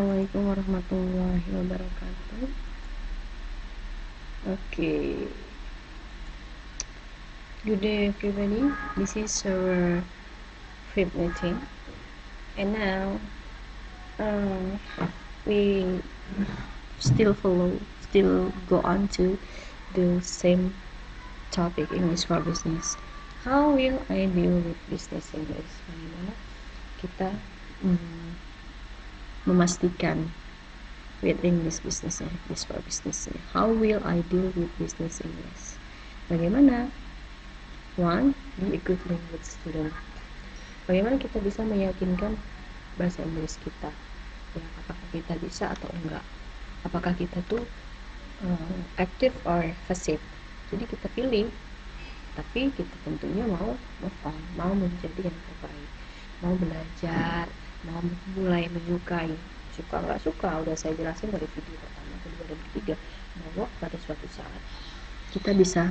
Assalamualaikum warahmatullahi wabarakatuh. Okay, good day everybody. This is our fifth meeting, and now we still go on to the same topic, English for Business. How will I deal with business English? Bagaimana kita memastikan with English business for business. How will I deal with business English? Bagaimana? One, be a good language student. Bagaimana kita bisa meyakinkan bahasa Inggris kita? Ya, apakah kita bisa atau enggak? Apakah kita tuh active or passive? Jadi kita pilih, tapi kita tentunya mau move on, mau menjadi yang terbaik, mau belajar, mau mulai menyukai. Suka nggak suka udah saya jelasin dari video pertama, kedua, dan ketiga, bahwa pada suatu saat kita bisa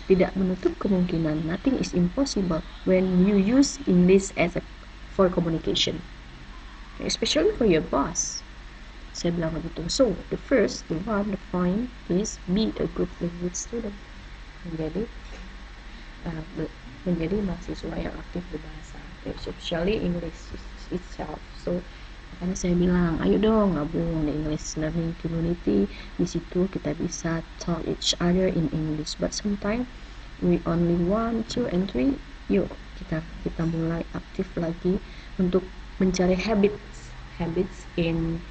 tidak menutup kemungkinan. Nothing is impossible when you use English for communication, especially for your boss. Saya bilang begitu. So the point is be a good language student, menjadi mahasiswa yang aktif berbahasa, especially English itself. So makanya saya bilang, ayo dong gabung di English Learning Community. Di situ kita bisa talk each other in English. But sometimes we only 1, 2, and 3. Yuk kita mulai aktif lagi untuk mencari habits in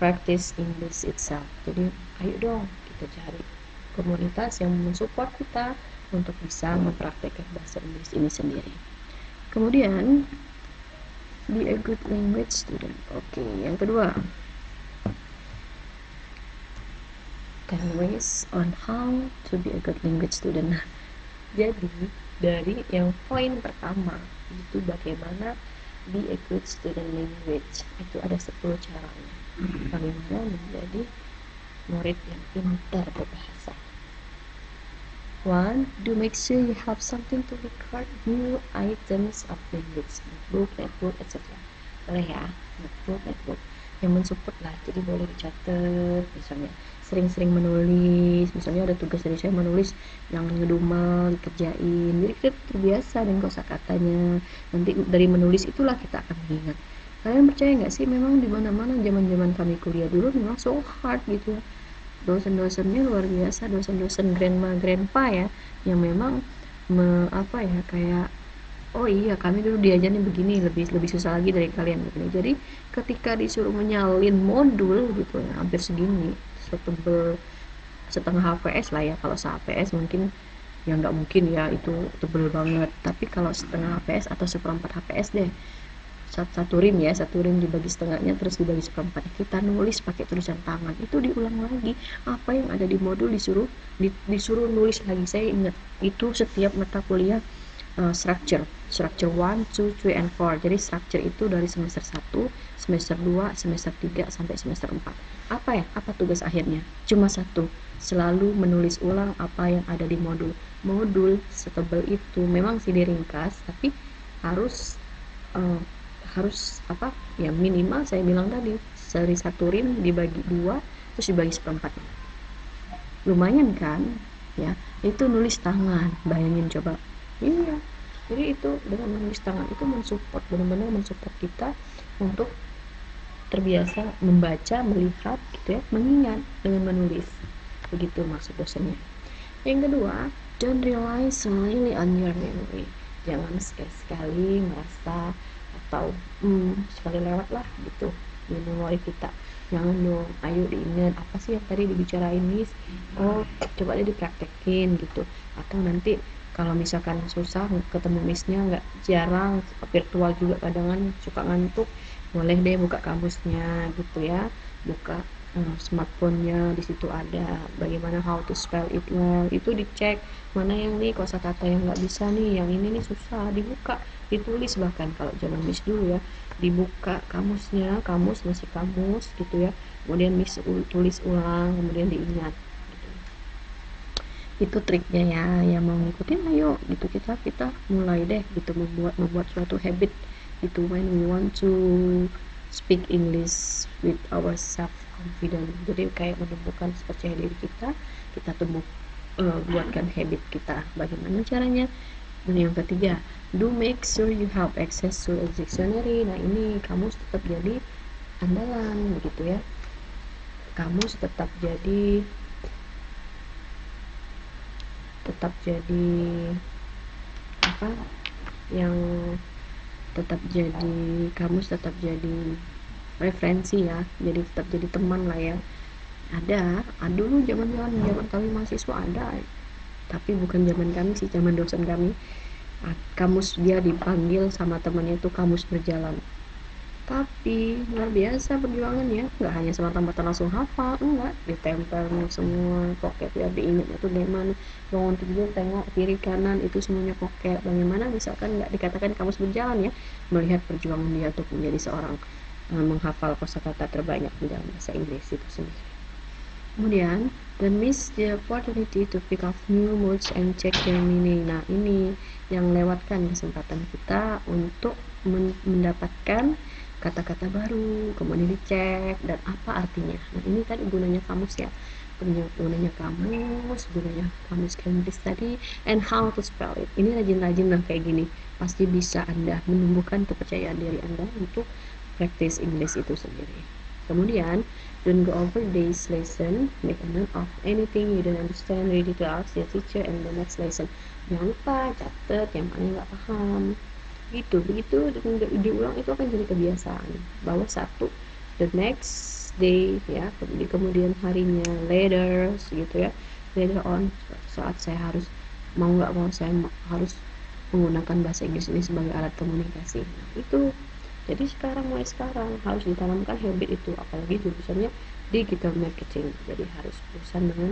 practice English itself. Jadi ayo dong kita cari komunitas yang mensupport kita untuk bisa mempraktekkan bahasa Inggris ini sendiri. Kemudian be a good language student. Oke, yang kedua, 10 ways on how to be a good language student. Jadi dari yang poin pertama itu bagaimana be a good student language, itu ada 10 caranya bagaimana menjadi murid yang pintar berbahasa. 1. Do make sure you have something to record new items of language, notebook, etc. Boleh ya, notebook yang mensupport lah, jadi boleh dicatat. Misalnya sering-sering menulis, misalnya ada tugas dari saya menulis, jangan ngedumel, dikerjain. Jadi kita terbiasa dengan kosakatanya. Nanti dari menulis itulah kita akan mengingat. Kalian percaya nggak sih, memang di mana-mana zaman kami kuliah dulu memang so hard gitu ya. Dosen-dosennya luar biasa, dosen-dosen grandpa ya, yang memang kayak oh iya kami dulu diajarnya begini, lebih susah lagi dari kalian begini. Jadi ketika disuruh menyalin modul gitu ya, hampir segini, setebel setengah HPS lah ya. Kalau se-HPS mungkin ya nggak mungkin ya itu tebel banget, tapi kalau setengah HPS atau seperempat HPS deh, satu rim dibagi setengahnya terus dibagi seperempat, kita nulis pakai tulisan tangan, itu diulang lagi apa yang ada di modul, disuruh nulis lagi. Saya ingat itu setiap mata kuliah structure 1, 2, 3, and 4. Jadi structure itu dari semester 1, semester 2, semester 3 sampai semester 4. Apa tugas akhirnya? Cuma satu, selalu menulis ulang apa yang ada di modul setebal itu. Memang sih diringkas, tapi harus minimal saya bilang tadi, dari satu rim dibagi 2 terus dibagi seperempat. Lumayan kan ya, itu nulis tangan, bayangin coba. Iya, jadi itu dengan menulis tangan itu benar-benar mensupport kita untuk terbiasa membaca, melihat gitu ya, mengingat dengan menulis. Begitu maksud dosennya. Yang kedua, don't rely solely on your memory. Jangan sekali-sekali merasa atau sekali lewat lah gitu di memori kita. Jangan dong, ayo diingat apa sih yang tadi dibicarain Miss, coba deh dipraktekin gitu. Atau nanti kalau misalkan susah ketemu Missnya, nggak jarang virtual juga kadang suka ngantuk, boleh deh buka kamusnya gitu ya, buka smartphone-nya, di situ ada bagaimana how to spell it well, itu dicek mana yang nih kosakata yang nggak bisa nih, yang ini nih susah, dibuka, ditulis. Bahkan kalau zaman Miss dulu ya, dibuka kamusnya, masih kamus gitu ya, kemudian Miss tulis ulang, kemudian diingat gitu. Itu triknya ya, yang mau ngikutin ayo gitu, kita mulai deh gitu, membuat suatu habit gitu. When we want to speak English with our self confidence. Jadi kayak menumbuhkan percaya diri kita buatkan habit kita. Bagaimana caranya? Dan yang ketiga, do make sure you have access to a dictionary. Nah, ini kamu tetap jadi andalan begitu ya. Kamu tetap jadi apa yang kamu tetap jadi referensi ya, jadi tetap jadi teman lah ya. Ada dulu zaman kami mahasiswa ada, tapi bukan zaman kami sih, zaman dosen kami. Kamus dia dipanggil sama temannya itu kamus berjalan, tapi luar biasa perjuangannya, nggak hanya semata-mata langsung hafal, enggak, ditempel semua pocket ya, diingat itu bagaimana bangun tidur tengok kiri kanan itu semuanya pocket. Bagaimana misalkan nggak dikatakan kamus berjalan ya, melihat perjuangan dia untuk menjadi seorang menghafal kosakata terbanyak di dalam bahasa Inggris itu sendiri. Kemudian, don't miss the opportunity to pick up new words and check their meaning. Nah, ini yang lewatkan kesempatan kita untuk mendapatkan kata-kata baru, kemudian dicek dan apa artinya. Nah, ini tadi gunanya kamus ya. Gunanya kamus Cambridge tadi, and how to spell it. Ini rajin-rajin lah kayak gini. Pasti bisa Anda menumbuhkan kepercayaan diri Anda untuk practice English itu sendiri. Kemudian, don't go over this lesson, make a note of anything you don't understand, ready to ask your teacher and the next lesson. Jangan lupa catat yang mana nggak paham. Begitu diulang itu akan jadi kebiasaan. Bahwa satu, the next day ya, di kemudian harinya, later gitu ya, later on, saat saya harus saya harus menggunakan bahasa Inggris ini sebagai alat komunikasi. Nah, itu jadi mulai sekarang harus ditanamkan habit itu, apalagi jurusannya digital marketing, jadi harus urusan dengan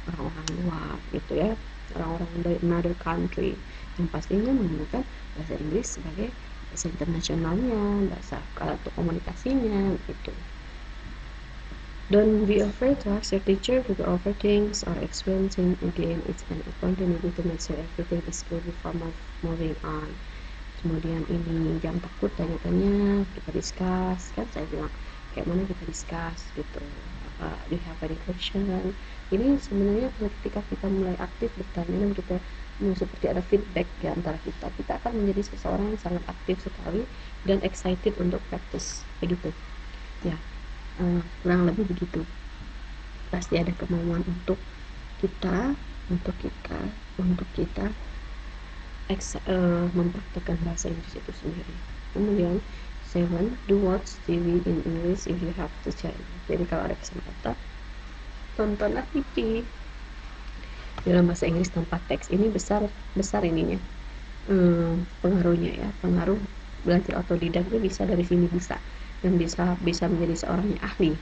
orang-orang luar gitu ya, orang-orang dari another country yang pastinya menggunakan bahasa Inggris sebagai bahasa internasionalnya, bahasa alat komunikasinya gitu. Don't be afraid to ask your teacher to go over things or explain things again. It's an opportunity to make sure everything is clear before moving on. Kemudian ini jangan takut tanya-tanya, kita discuss, kan saya bilang kayak mana kita discuss gitu, do you have any question. Ini sebenarnya ketika kita mulai aktif bertanya dan kita seperti ada feedback di antara kita akan menjadi seseorang yang sangat aktif sekali dan excited untuk practice begitu ya. Kurang lebih begitu. Pasti ada kemauan untuk kita mempraktekkan bahasa Inggris itu sendiri. Kemudian 7, do watch TV in English if you have to change. Jadi kalau ada kesempatan, tontonlah TV dalam bahasa Inggris tanpa teks. Ini besar ininya, pengaruhnya ya. Pengaruh belajar otodidak itu bisa dari sini, bisa menjadi seorang yang ahli,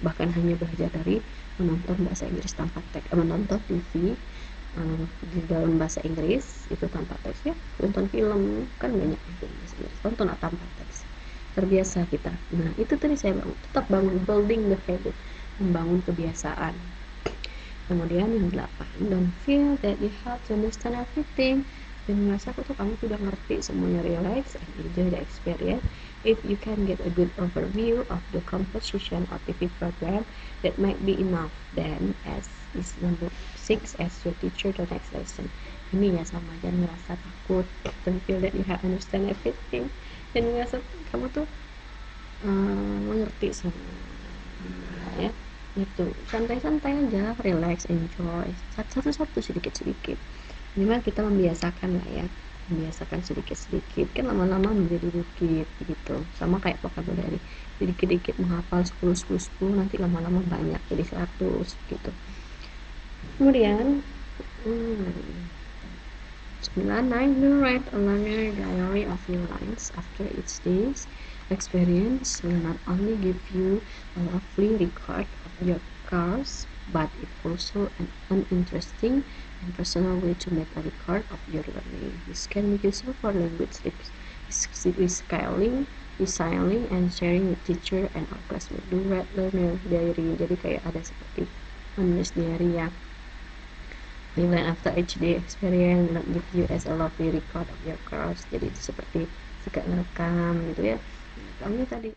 bahkan hanya belajar dari menonton bahasa Inggris tanpa teks, menonton TV di dalam bahasa Inggris itu tanpa teks ya, nonton film kan banyak film bahasa Inggris, tonton tanpa teks, terbiasa kita. Nah, itu tadi saya bilang, tetap building the habit, membangun kebiasaan. Kemudian yang 8, don't feel that you have to understand everything. Dan merasa kamu sudah ngerti semuanya, relax and enjoy the experience. If you can get a good overview of the composition of TV program, that might be enough. Then as is number 6, as your teacher the next lesson. Ini ya, sama aja, ngerasa takut, don't feel that you have understand everything, dan ngerasa kamu tuh mengerti semua ya. Itu santai-santai aja, relax, enjoy, satu-satu, sedikit-sedikit. Minimal kita membiasakan lah ya, membiasakan sedikit-sedikit, kan lama-lama menjadi bukit gitu. Sama kayak vocabulary, sedikit-sedikit menghafal 10, nanti lama-lama banyak jadi 100 gitu. Kemudian 9, do write a learner diary of your lines after each day's experience will not only give you a lovely record of your course, but it also an interesting and personal way to make a record of your learning. This can be useful for language restyling, and sharing with teacher and our classmates. Do write learner diary, jadi kayak ada seperti menulis diary ya. Even after each day experience not give you as a lovely record of your course. Jadi itu seperti suka ngerekam gitu ya. Rekamnya tadi